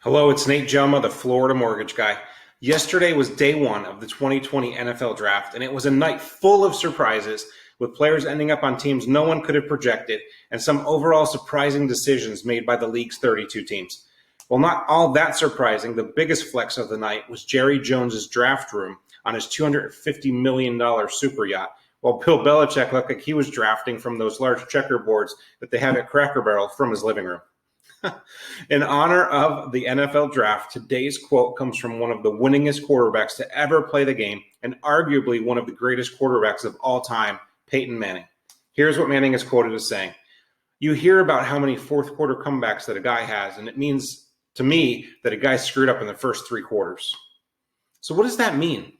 Hello, it's Nate Jomaa, the Florida mortgage guy. Yesterday was day one of the 2020 NFL draft, and it was a night full of surprises, with players ending up on teams no one could have projected, and some overall surprising decisions made by the league's 32 teams. Well, not all that surprising. The biggest flex of the night was Jerry Jones's draft room on his $250 million super yacht, while Bill Belichick looked like he was drafting from those large checkerboards that they have at Cracker Barrel from his living room. In honor of the NFL draft, today's quote comes from one of the winningest quarterbacks to ever play the game and arguably one of the greatest quarterbacks of all time, Peyton Manning. Here's what Manning is quoted as saying. You hear about how many fourth quarter comebacks that a guy has, and it means to me that a guy screwed up in the first three quarters. So what does that mean?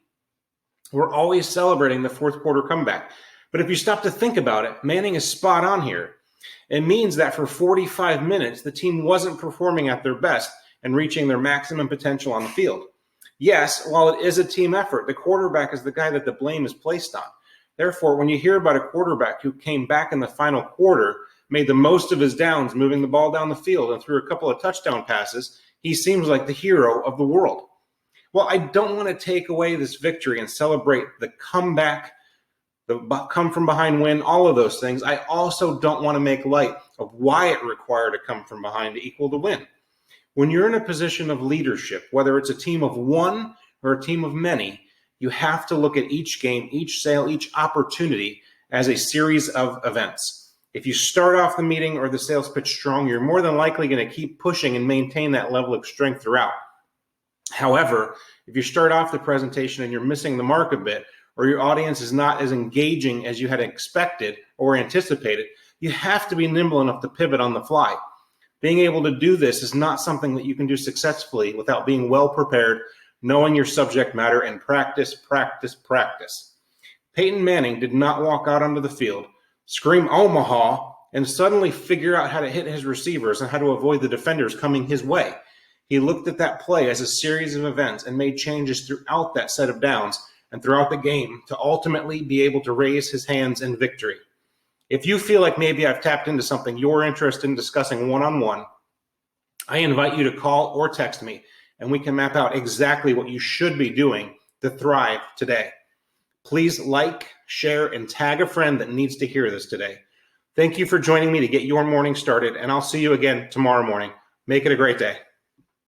We're always celebrating the fourth quarter comeback. But if you stop to think about it, Manning is spot on here. It means that for 45 minutes, the team wasn't performing at their best and reaching their maximum potential on the field. Yes, while it is a team effort, the quarterback is the guy that the blame is placed on. Therefore, when you hear about a quarterback who came back in the final quarter, made the most of his downs, moving the ball down the field and threw a couple of touchdown passes, he seems like the hero of the world. Well, I don't want to take away this victory and celebrate the comeback, the come from behind win, all of those things. I also don't want to make light of why it required a come from behind to equal the win. When you're in a position of leadership, whether it's a team of one or a team of many, you have to look at each game, each sale, each opportunity as a series of events. If you start off the meeting or the sales pitch strong, you're more than likely going to keep pushing and maintain that level of strength throughout. However, if you start off the presentation and you're missing the mark a bit, or your audience is not as engaging as you had expected or anticipated, you have to be nimble enough to pivot on the fly. Being able to do this is not something that you can do successfully without being well prepared, knowing your subject matter, and practice. Peyton Manning did not walk out onto the field, scream Omaha, and suddenly figure out how to hit his receivers and how to avoid the defenders coming his way. He looked at that play as a series of events and made changes throughout that set of downs and throughout the game to ultimately be able to raise his hands in victory. If you feel like maybe I've tapped into something you're interested in discussing one-on-one, I invite you to call or text me, and we can map out exactly what you should be doing to thrive today. Please like, share, and tag a friend that needs to hear this today. Thank you for joining me to get your morning started, and I'll see you again tomorrow morning. Make it a great day.